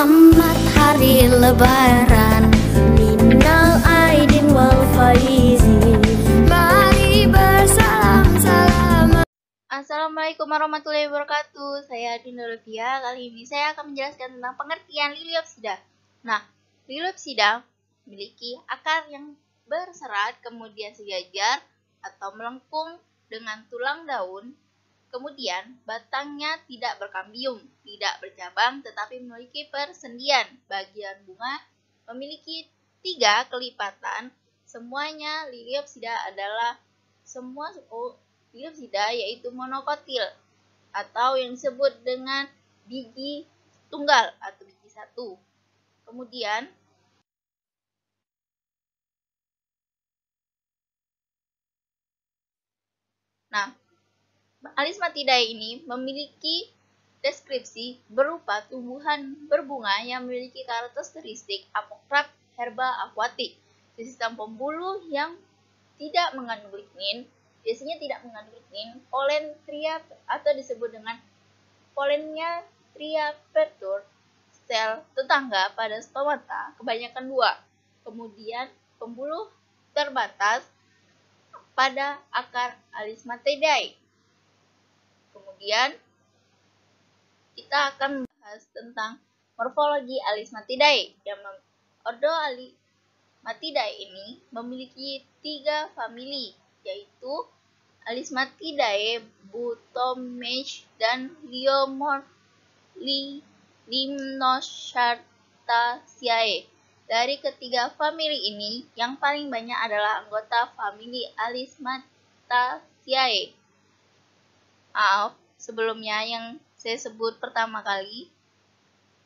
Selamat Hari Lebaran, minal aidin wal faizin. Mari bersalam-salaman. Assalamualaikum warahmatullahi wabarakatuh. Saya Dinda Olivia. Kali ini saya akan menjelaskan tentang pengertian liliopsida. Nah, liliopsida memiliki akar yang berserat, kemudian sejajar atau melengkung dengan tulang daun. Kemudian, batangnya tidak berkambium, tidak bercabang, tetapi memiliki persendian. Bagian bunga memiliki 3 kelipatan. Semuanya liliopsida adalah semua suku liliopsida yaitu monokotil atau yang disebut dengan biji tunggal atau biji satu. Kemudian, Alismatidae ini memiliki deskripsi berupa tumbuhan berbunga yang memiliki karakteristik apokraf herba akuatik. Sistem pembuluh yang tidak mengandung lignin, biasanya tidak mengandung lignin, polen tria atau disebut dengan polennya triapertur, sel tetangga pada stomata kebanyakan 2. Kemudian pembuluh terbatas pada akar Alismatidae. Kemudian kita akan membahas tentang morfologi Alismatidae. Ordo Alismatidae ini memiliki 3 famili, yaitu Alismatidae, Butomeae, dan Limnochaetaceae. Dari ketiga famili ini, yang paling banyak adalah anggota famili Alismataceae. Sebelumnya yang saya sebut pertama kali,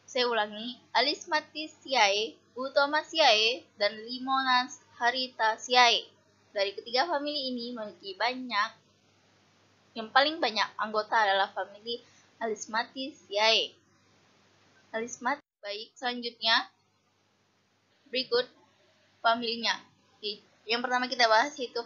saya ulangi, Alismataceae, Butomaceae, dan Limnochaetaceae. Dari ketiga famili ini memiliki yang paling banyak anggota adalah famili Alismataceae. Baik, selanjutnya berikut familinya. Yang pertama kita bahas yaitu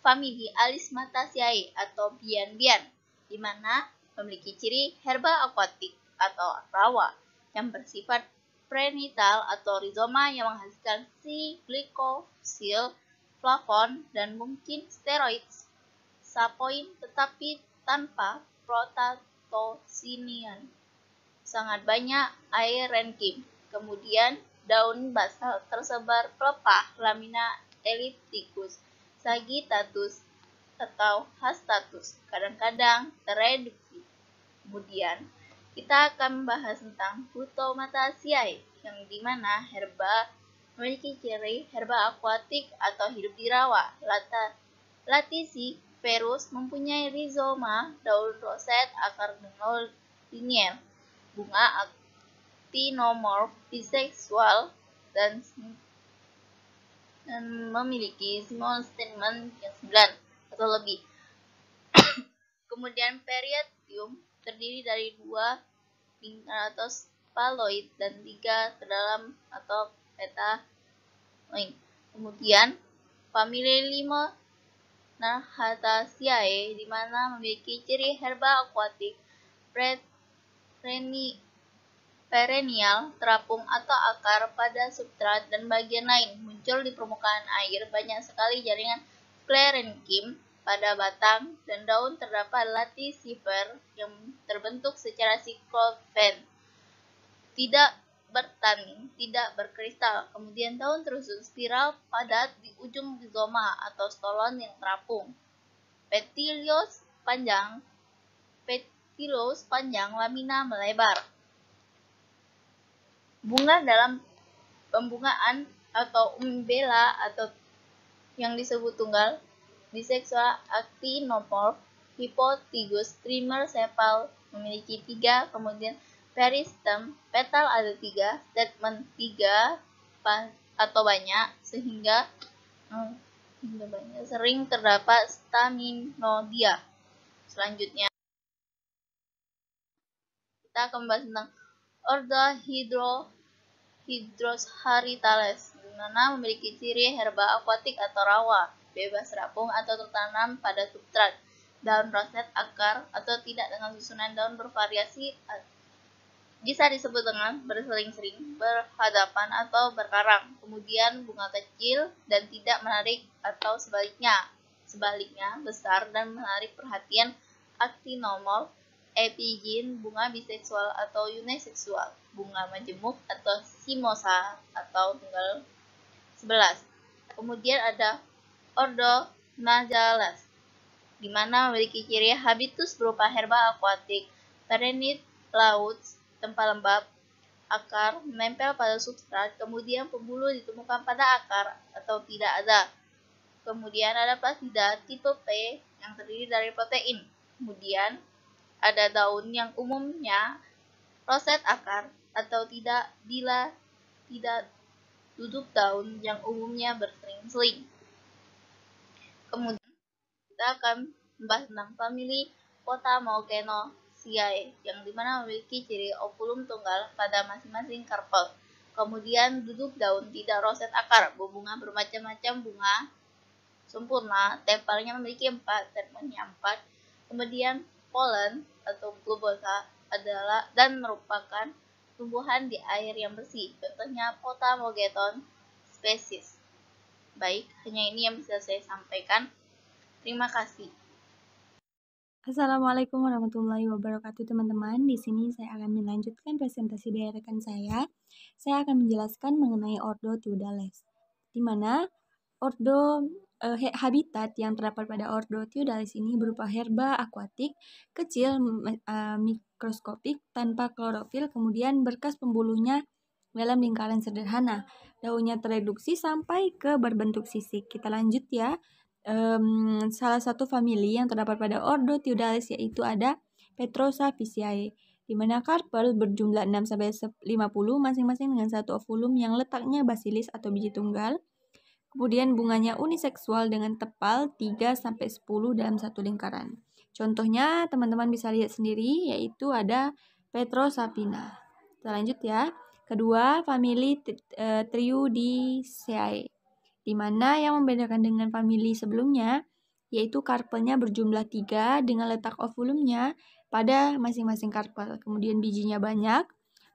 famili Alismataceae atau bian-bian, di mana memiliki ciri herba akuatik atau rawa yang bersifat perennial atau rizoma yang menghasilkan si glycosyl, flavon, dan mungkin steroid sapoin tetapi tanpa protatosinian. Sangat banyak air renkim. Kemudian daun basal tersebar pelepah, lamina ellipticus, sagittatus atau hastatus, kadang-kadang tereduksi. Kemudian kita akan membahas tentang Butomataceae, yang dimana herba memiliki ciri herba akuatik atau hidup di rawa. Latissiferus mempunyai rizoma, daun roset, akar monolinear, bunga actinomorph, biseksual, dan memiliki small stamen yang 9 atau lebih. Kemudian periantium terdiri dari 2 ringkatos spaloid dan 3 terdalam atau petaloid. Kemudian famili Limnochaetaceae, di mana memiliki ciri herba akuatik perennial, terapung atau akar pada substrat dan bagian lain, muncul di permukaan air. Banyak sekali jaringan sklerenkim pada batang dan daun. Terdapat latisifer yang terbentuk secara siklofen, tidak bertanin, tidak berkristal. Kemudian daun tersusun spiral padat di ujung rizoma atau stolon yang terapung. Petiolus panjang, lamina melebar. Bunga dalam pembungaan atau umbela atau yang disebut tunggal, biseksual, actinomorph, hypotygus, trimer, sepal memiliki 3, kemudian peristem, petal ada 3, stamen 3 atau banyak, sehingga sering terdapat staminodia. Selanjutnya kita akan membahas tentang ordo Hydrochaetales, di mana memiliki ciri herba akuatik atau rawa, bebas terapung atau tertanam pada substrat, daun roset, akar, atau tidak dengan susunan daun bervariasi Bisa disebut dengan bersering-sering, berhadapan, atau berkarang. Kemudian bunga kecil dan tidak menarik atau sebaliknya. Sebaliknya, besar dan menarik perhatian actinomorph, epigyn, bunga biseksual atau uniseksual, bunga majemuk atau simosa atau tunggal 11. Kemudian ada ordo Najalas, di mana memiliki ciri habitus berupa herba akuatik, perennial laut, tempat lembab, akar menempel pada substrat, kemudian pembuluh ditemukan pada akar atau tidak ada. Kemudian ada plastida tipe P yang terdiri dari protein. Kemudian ada daun yang umumnya roset akar atau tidak bila tidak duduk daun yang umumnya bersering-sering. Kemudian kita akan membahas tentang famili Potamogeneaceae yang dimana memiliki ciri ovulum tunggal pada masing-masing karpel. Kemudian duduk daun, tidak roset akar, berbunga bermacam-macam bunga sempurna, tempelnya memiliki 4, termennya 4. Kemudian polen atau globosa adalah dan merupakan tumbuhan di air yang bersih. Contohnya Potamogeton spesies. Baik, hanya ini yang bisa saya sampaikan. Terima kasih. Assalamualaikum warahmatullahi wabarakatuh teman-teman. Di sini saya akan melanjutkan presentasi dari rekan saya. Saya akan menjelaskan mengenai Ordo Theodales, di mana habitat yang terdapat pada Ordo Theodales ini berupa herba akuatik kecil mikroskopik tanpa klorofil, kemudian berkas pembuluhnya dalam lingkaran sederhana. Daunnya tereduksi sampai ke berbentuk sisik. Kita lanjut ya. Salah satu famili yang terdapat pada Ordo Theodales yaitu ada Petrosaphisiae, di mana karpel berjumlah 6-50 masing-masing dengan satu ovulum yang letaknya basilis atau biji tunggal. Kemudian bunganya uniseksual dengan tepal 3-10 dalam satu lingkaran. Contohnya teman-teman bisa lihat sendiri, yaitu ada Petrosaphina. Kita lanjut ya. Kedua, famili Triudiceae, di mana yang membedakan dengan famili sebelumnya yaitu karpelnya berjumlah 3 dengan letak ovulumnya pada masing-masing karpel. Kemudian bijinya banyak,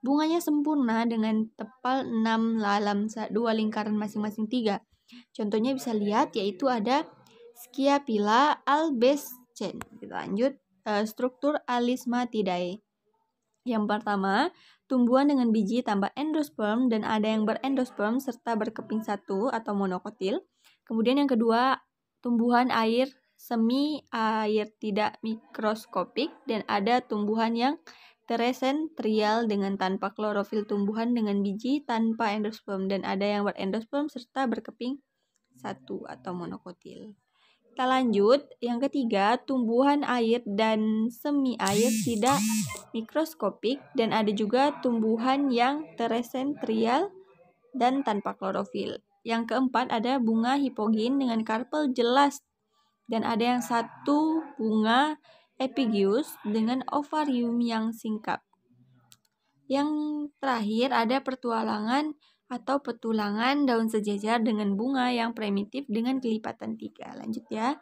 bunganya sempurna dengan tepal 6 dalam 2 lingkaran masing-masing 3. Contohnya bisa lihat yaitu ada Sciapilla albescens. Kita lanjut, struktur Alismatidae. Yang pertama, tumbuhan dengan biji tanpa endosperm dan ada yang berendosperm serta berkeping satu atau monokotil. Kemudian yang kedua, tumbuhan air semi air tidak mikroskopik dan ada tumbuhan yang teresentrial dengan tanpa klorofil, tumbuhan dengan biji tanpa endosperm dan ada yang berendosperm serta berkeping satu atau monokotil. Kita lanjut, yang ketiga, tumbuhan air dan semi air tidak mikroskopik dan ada juga tumbuhan yang teresentrial dan tanpa klorofil. Yang keempat ada bunga hipogyn dengan karpel jelas dan ada yang satu bunga epigeus dengan ovarium yang singkap. Yang terakhir ada petulangan daun sejajar dengan bunga yang primitif dengan kelipatan 3. Lanjut ya.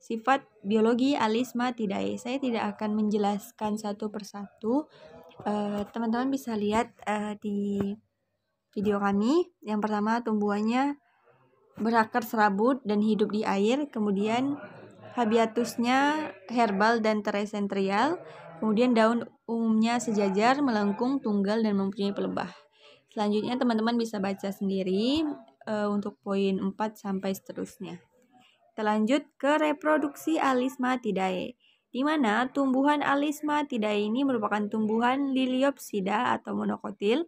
Sifat biologi Alismatidae. Saya tidak akan menjelaskan satu persatu. Teman-teman bisa lihat di video kami. Yang pertama, tumbuhannya berakar serabut dan hidup di air. Kemudian habitusnya herbal dan teresentrial. Kemudian daun umumnya sejajar, melengkung, tunggal, dan mempunyai pelebah. Selanjutnya teman-teman bisa baca sendiri untuk poin 4 sampai seterusnya. Kita lanjut ke reproduksi Alismatidae, di mana tumbuhan Alismatidae ini merupakan tumbuhan Liliopsida atau monokotil.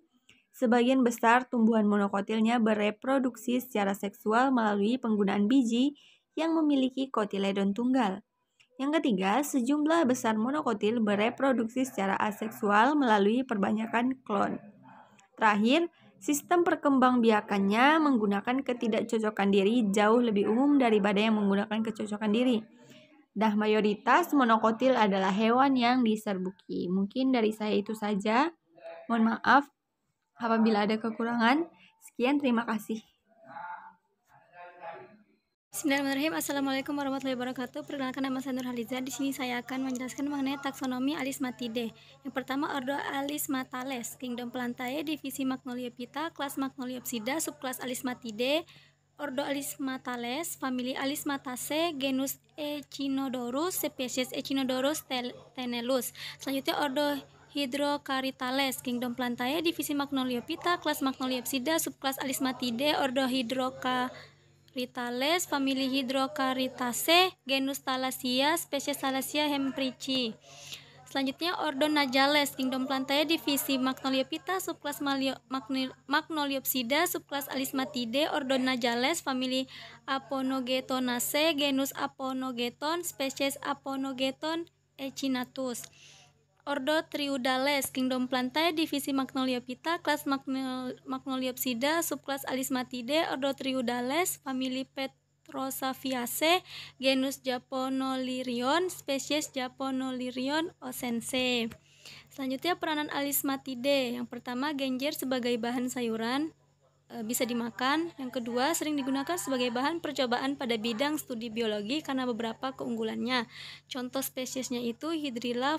Sebagian besar tumbuhan monokotilnya bereproduksi secara seksual melalui penggunaan biji yang memiliki kotiledon tunggal. Yang ketiga, sejumlah besar monokotil bereproduksi secara aseksual melalui perbanyakan klon. Terakhir, sistem perkembangbiakannya menggunakan ketidakcocokan diri jauh lebih umum daripada yang menggunakan kecocokan diri. Nah, mayoritas monokotil adalah hewan yang diserbuki. Mungkin dari saya itu saja. Mohon maaf apabila ada kekurangan. Sekian, terima kasih. Bismillahirrahmanirrahim. Assalamualaikum warahmatullahi wabarakatuh. Perkenalkan, nama saya Nurhaliza. Di sini saya akan menjelaskan mengenai taksonomi Alismatidae. Yang pertama, ordo Alismatales, kingdom Plantae, divisi Magnoliophyta, kelas Magnoliopsida, subkelas Alismatidae, ordo Alismatales, famili Alismataceae, genus Echinodorus, spesies Echinodorus tenellus. Selanjutnya ordo Hydrocarytales, kingdom Plantae, divisi Magnoliophyta, kelas Magnoliopsida, subkelas Alismatidae, ordo Hydrocarytales, famili Hydrocarytaceae, genus Thalassia, spesies Thalassia hempricci. Selanjutnya ordo Najales, kingdom Plantae, divisi Magnoliophyta, subkelas Magnoliopsida, subkelas Alismatidae, ordo Najales, famili Aponogetonaceae, genus Aponogeton, spesies Aponogeton echinatus. Ordo Triudales, kingdom Plantae, divisi Magnoliophyta, kelas Magnoliopsida, subkelas Alismatidae, ordo Triudales, famili Petrosaviaceae, genus Japonolirion, spesies Japonolirion osense. Selanjutnya peranan Alismatidae. Yang pertama, genjer sebagai bahan sayuran, bisa dimakan. Yang kedua, sering digunakan sebagai bahan percobaan pada bidang studi biologi karena beberapa keunggulannya. Contoh spesiesnya itu Hydrilla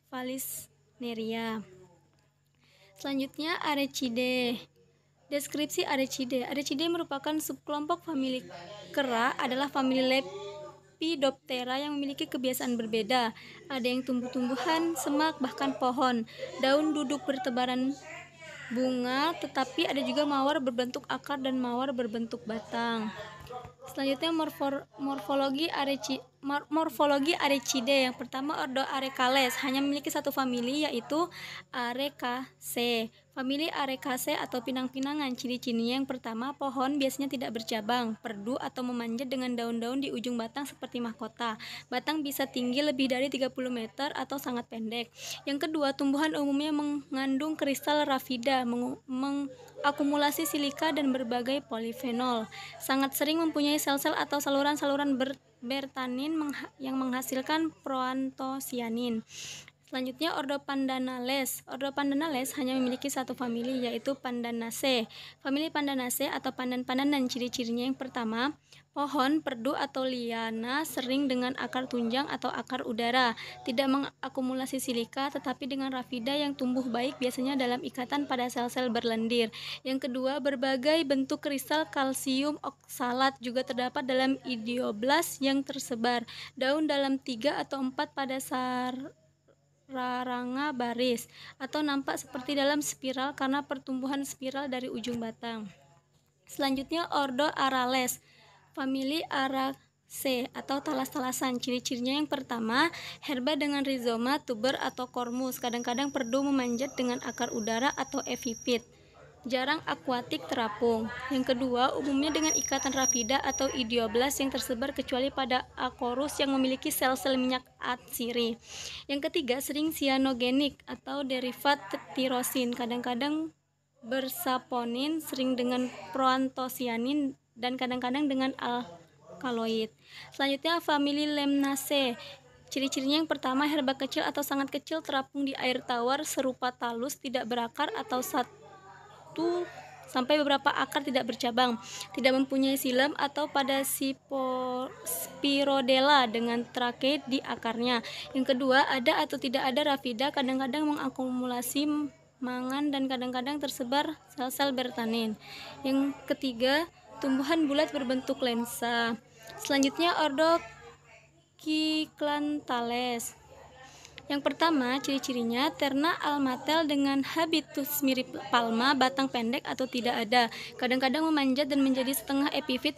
vallisneria. Selanjutnya Arecidae. Deskripsi Arecidae. Arecidae merupakan subkelompok famili kera, adalah famili Lepidoptera yang memiliki kebiasaan berbeda. Ada yang tumbuh-tumbuhan, semak, bahkan pohon. Daun duduk bertebaran bunga, tetapi ada juga mawar berbentuk akar dan mawar berbentuk batang. Selanjutnya morfologi Arecidae. Yang pertama, ordo Arecales, hanya memiliki satu famili, yaitu Arecaceae. Famili Arecaceae atau pinang-pinangan. Ciri-cirinya yang pertama, pohon biasanya tidak bercabang, perdu atau memanjat dengan daun-daun di ujung batang seperti mahkota. Batang bisa tinggi lebih dari 30 meter atau sangat pendek. Yang kedua, tumbuhan umumnya mengandung kristal rafida, mengakumulasi silika dan berbagai polifenol. Sangat sering mempunyai sel-sel atau saluran-saluran bertanin yang menghasilkan proantosianin. Selanjutnya ordo Pandanales. Ordo Pandanales hanya memiliki satu famili, yaitu Pandanaceae. Famili Pandanaceae atau pandan-pandan dan ciri-cirinya yang pertama, pohon, perdu atau liana sering dengan akar tunjang atau akar udara, tidak mengakumulasi silika tetapi dengan rafida yang tumbuh baik biasanya dalam ikatan pada sel-sel berlendir. Yang kedua, berbagai bentuk kristal kalsium oksalat juga terdapat dalam idioblas yang tersebar. Daun dalam 3 atau 4 pada raranga baris atau nampak seperti dalam spiral karena pertumbuhan spiral dari ujung batang. Selanjutnya ordo Arales, famili Araceae atau talas-talasan. Ciri-cirinya yang pertama, herba dengan rizoma, tuber atau kormus, kadang-kadang perdu memanjat dengan akar udara atau epifit. Jarang akuatik terapung. Yang kedua, umumnya dengan ikatan rafida atau idioblas yang tersebar kecuali pada akorus yang memiliki sel-sel minyak atsiri. Yang ketiga, sering sianogenik atau derivat tirosin, kadang-kadang bersaponin, sering dengan proantosianin dan kadang-kadang dengan alkaloid. Selanjutnya, famili Lemnaceae. Ciri-cirinya yang pertama, herba kecil atau sangat kecil terapung di air tawar serupa talus, tidak berakar atau sampai beberapa akar tidak bercabang, tidak mempunyai silem atau pada spirodela dengan trake di akarnya. Yang kedua, ada atau tidak ada rafida, kadang-kadang mengakumulasi mangan dan kadang-kadang tersebar sel-sel bertanin. Yang ketiga, tumbuhan bulat berbentuk lensa. Selanjutnya ordo Cyclanthales. Yang pertama, ciri-cirinya terna almatel dengan habitus mirip palma, batang pendek atau tidak ada, kadang-kadang memanjat dan menjadi setengah epifit,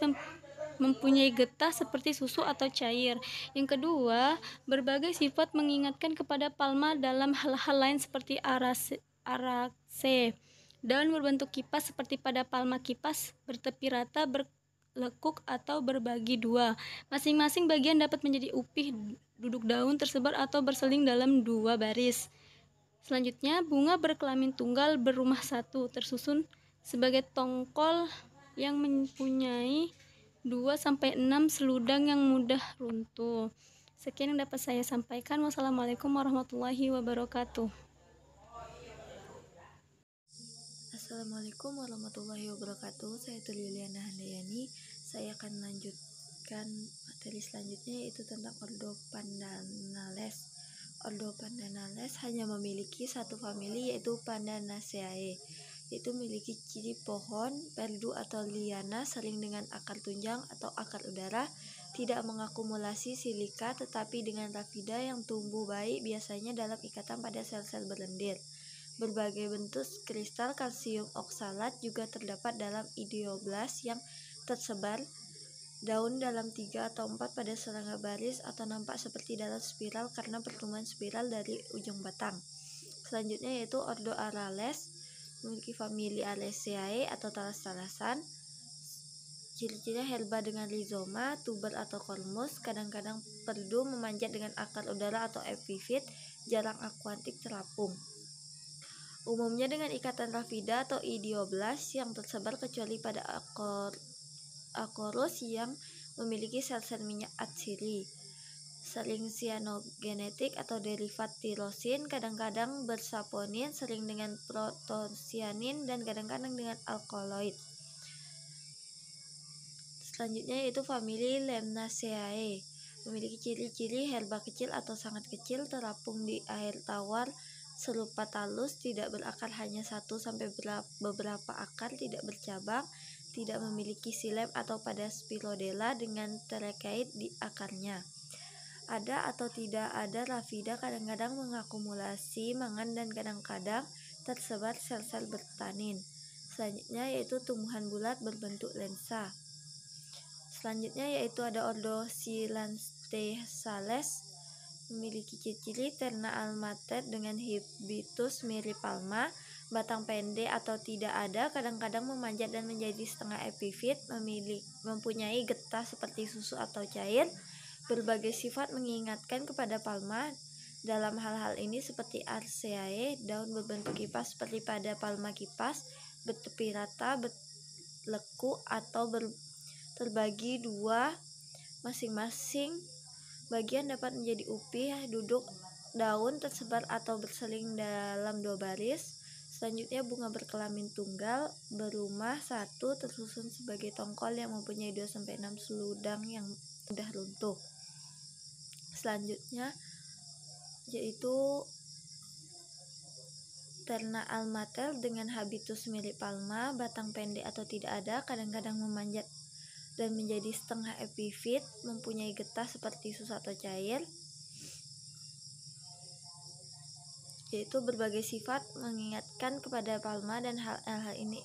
mempunyai getah seperti susu atau cair. Yang kedua, berbagai sifat mengingatkan kepada palma dalam hal-hal lain seperti Araceae. Daun berbentuk kipas seperti pada palma kipas, bertepi rata, berlekuk atau berbagi dua. Masing-masing bagian dapat menjadi upih, duduk daun tersebar atau berseling dalam 2 baris. Selanjutnya, bunga berkelamin tunggal berumah satu, tersusun sebagai tongkol yang mempunyai 2-6 seludang yang mudah runtuh. Sekian yang dapat saya sampaikan. Wassalamualaikum warahmatullahi wabarakatuh. Assalamualaikum warahmatullahi wabarakatuh. Saya Liliana Handayani. Saya akan lanjutkan materi selanjutnya, yaitu tentang ordo Pandanales. Ordo Pandanales hanya memiliki satu famili, yaitu Pandanaceae, yaitu memiliki ciri pohon, perdu atau liana sering dengan akar tunjang atau akar udara, tidak mengakumulasi silika tetapi dengan rafida yang tumbuh baik biasanya dalam ikatan pada sel-sel berlendir. Berbagai bentuk kristal kalsium oksalat juga terdapat dalam ideoblas yang tersebar daun dalam 3 atau 4 pada serangga baris atau nampak seperti dalam spiral karena pertumbuhan spiral dari ujung batang. Selanjutnya yaitu ordo Arales, memiliki famili Araceae atau talas-talasan. Ciri-cirinya herba dengan rizoma, tuber atau kormus, kadang-kadang perdu, memanjat dengan akar udara atau epifit, jarang akuatik, terapung. Umumnya dengan ikatan rafida atau idioblas yang tersebar kecuali pada akorus yang memiliki sel-sel minyak atsiri. Sering sianogenetik atau derivat tirosin, kadang-kadang bersaponin, sering dengan protosianin dan kadang-kadang dengan alkaloid. Selanjutnya yaitu famili Lemnaceae, memiliki ciri-ciri herba kecil atau sangat kecil, terapung di air tawar, serupa talus, tidak berakar, hanya 1 sampai beberapa akar, tidak bercabang, tidak memiliki silem atau pada spirodela dengan terkait di akarnya. Ada atau tidak ada rafida, kadang-kadang mengakumulasi mangan dan kadang-kadang tersebar sel-sel bertanin. Selanjutnya yaitu tumbuhan bulat berbentuk lensa. Selanjutnya yaitu ada ordo Silantesales, memiliki ciri-ciri terna almater dengan habitus mirip palma, batang pendek atau tidak ada, kadang-kadang memanjat dan menjadi setengah epifit, mempunyai getah seperti susu atau cair, berbagai sifat mengingatkan kepada palma. Dalam hal-hal ini seperti Arceae, daun berbentuk kipas seperti pada palma kipas, bertepi rata, berleku atau terbagi 2 masing-masing. Bagian dapat menjadi upih, duduk daun tersebar atau berseling dalam 2 baris. Selanjutnya bunga berkelamin tunggal, berumah 1, tersusun sebagai tongkol yang mempunyai 2-6 seludang yang mudah runtuh. Selanjutnya yaitu terna almater dengan habitus mirip palma, batang pendek atau tidak ada, kadang-kadang memanjat dan menjadi setengah epifit, mempunyai getah seperti susu atau cair, yaitu berbagai sifat mengingatkan kepada palma. Dan hal-hal ini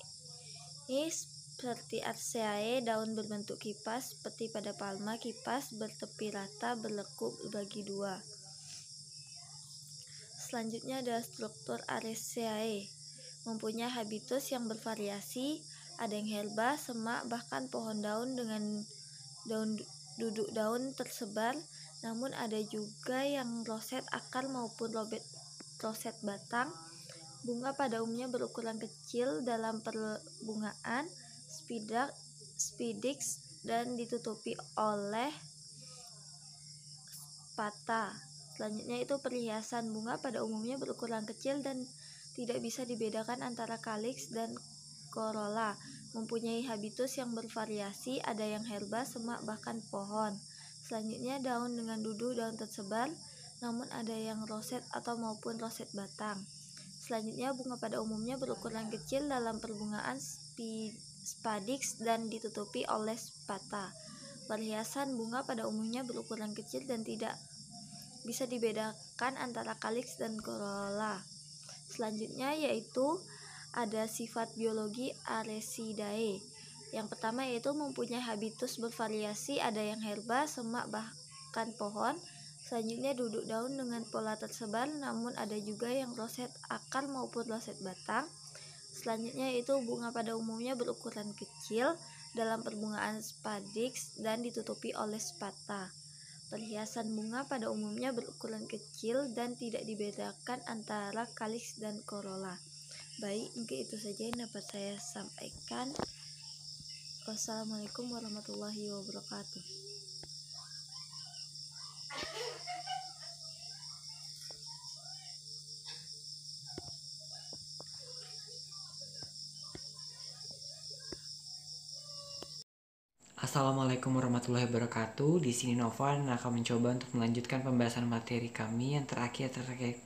seperti Arceae, daun berbentuk kipas seperti pada palma kipas, bertepi rata, berlekuk bagi 2. Selanjutnya ada struktur Araceae, mempunyai habitus yang bervariasi, ada yang herba, semak, bahkan pohon daun dengan duduk daun tersebar, namun ada juga yang roset akar maupun roset batang. Bunga pada umumnya berukuran kecil dalam perbungaan, spidix, dan ditutupi oleh spata. Selanjutnya itu perhiasan. Bunga pada umumnya berukuran kecil dan tidak bisa dibedakan antara kaliks dan corolla, mempunyai habitus yang bervariasi, ada yang herba, semak, bahkan pohon. Selanjutnya daun dengan duduk daun tersebar, namun ada yang roset atau maupun roset batang. Selanjutnya bunga pada umumnya berukuran kecil dalam perbungaan, spadix, dan ditutupi oleh spata. Perhiasan. Bunga pada umumnya berukuran kecil dan tidak bisa dibedakan antara kaliks dan corolla. Selanjutnya yaitu ada sifat biologi Arecidae. Yang pertama yaitu mempunyai habitus bervariasi, ada yang herba, semak, bahkan pohon. Selanjutnya duduk daun dengan pola tersebar, namun ada juga yang roset akar maupun roset batang. Selanjutnya yaitu bunga pada umumnya berukuran kecil dalam perbungaan spadix dan ditutupi oleh spata. Perhiasan. Bunga pada umumnya berukuran kecil dan tidak dibedakan antara kaliks dan corolla. Baik, mungkin itu saja yang dapat saya sampaikan. Wassalamualaikum warahmatullahi wabarakatuh. Assalamualaikum warahmatullahi wabarakatuh. Di sini Novan akan mencoba untuk melanjutkan pembahasan materi kami yang terakhir terkait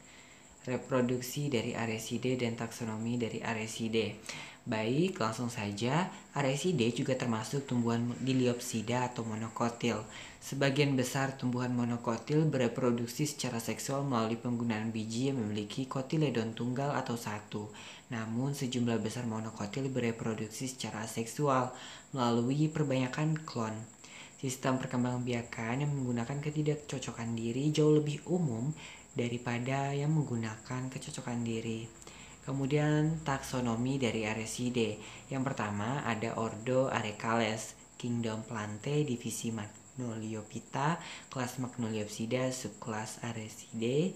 reproduksi dari Arecidae dan taksonomi dari Arecidae. Baik, langsung saja. Arecidae juga termasuk tumbuhan Liliopsida atau monokotil. Sebagian besar tumbuhan monokotil bereproduksi secara seksual melalui penggunaan biji yang memiliki kotiledon tunggal atau satu. Namun sejumlah besar monokotil bereproduksi secara seksual melalui perbanyakan klon. Sistem perkembangbiakan yang menggunakan ketidakcocokan diri jauh lebih umum daripada yang menggunakan kecocokan diri. Kemudian taksonomi dari Arecidae. Yang pertama ada Ordo Arecales, Kingdom Plantae, divisi Magnoliophyta, kelas Magnoliopsida, subkelas Arecidae.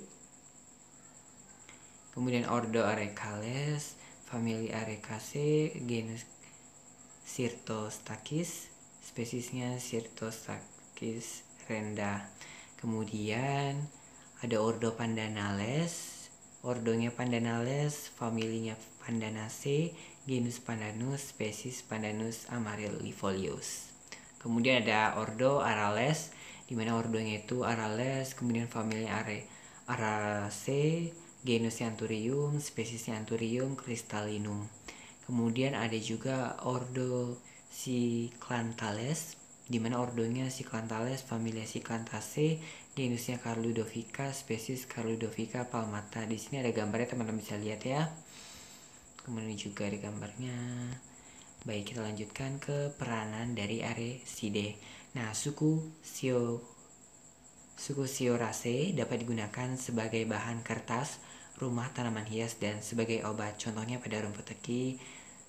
Kemudian Ordo Arecales, famili Arecaceae, genus Cyrtostachys, spesiesnya Cyrtostachys renda. Kemudian ada Ordo Pandanales, ordonya Pandanales, familinya Pandanaceae, genus Pandanus, spesies Pandanus amarylifolius. Kemudian ada Ordo Arales, di mana ordonya itu Arales, kemudian familinya Araceae, genus Anthurium, spesiesnya Anthurium crystallinum. Kemudian ada juga Ordo Cyclanthales, di mana ordonya Cyclanthales, familia Cyclanthaceae, genusnya Carludovica, spesies Carludovica palmata. Di sini ada gambarnya, teman-teman bisa lihat ya. Kemudian juga ada gambarnya. Baik, kita lanjutkan ke peranan dari Arecidae. Nah, suku Cyoraceae dapat digunakan sebagai bahan kertas, rumah tanaman hias, dan sebagai obat. Contohnya pada rumput teki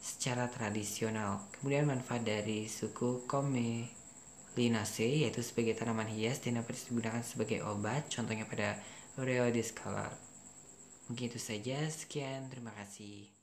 secara tradisional. Kemudian manfaat dari suku Commelinaceae yaitu sebagai tanaman hias dan dapat digunakan sebagai obat. Contohnya pada Oreodiscala. Mungkin itu saja. Sekian, terima kasih.